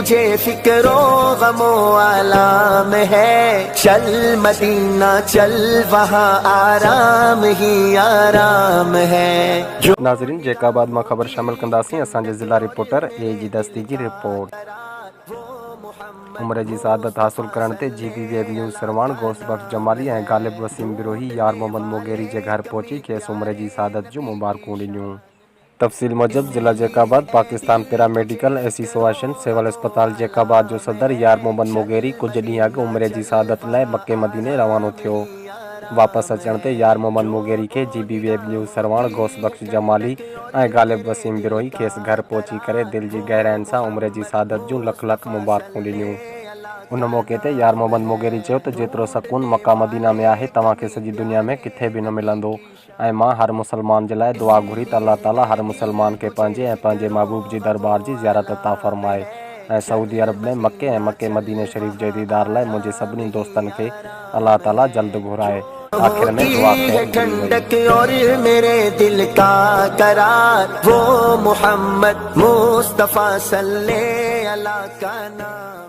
तुझे फिक्रो गमो आलाम है, चल मदीना चल वहाँ आराम ही आराम है। नाज़रीन जैकाबाद में खबर शामिल कंदासीं असांजे ज़िला रिपोर्टर ए जी दस्ती जी रिपोर्ट। उम्र की शहादत हासिल करण ते जीबी वेब न्यूज़ सरवाण गौस बख्श जमाली और गालिब वसीम बिरोही यार मोहम्मद मोगेरी के घर पहुंची खेस उम्र की शहादत जो मुबारकूं ॾिनियूं। तफ़सील मूजब ज़िला Jacobabad Pakistan paramedical association civil अस्पताल जैकाबाद जो सदर यार मोहम्मद मोगेरी कुछ ॾींहं अॻु उम्र की शहादत लाइ मके मदीने रवानो थियो। वापस अचण ते यार मोहम्मद मोगेरी के जीबी वेब न्यूज़ सरवाण गौस बख्श जमाली और गालिब वसीम बिरोही खेस घर पहुंची करे दिल की गहराइन से उम्र की शहादत जूं लख लख मुबारकूं ॾिनियूं। उन मौके ते यार मोहम्मद मोगेरी चयो त जेतिरो सकून मक्का मदीना में है तव्हांखे सॼी दुनिया में किथे भी न मिलंदो ऐं मां हर मुसलमान जे लाइ दुआ घुरी त अल्लाह ताला हर मुसलमान के पंहिंजे महबूब जी दरबार की ज़ियारत अता फरमाए ऐं सऊदी अरब में मके ऐं मके मदीने शरीफ जे दीदार लाइ मुंहिंजे सभिनी दोस्तनि खे अल्लाह ताला जल्द घुराए। आखिर में दुआ है ठंडक और मेरे दिल का करार, वो मोहम्मद मुस्तफा सल्ले अला का नाम।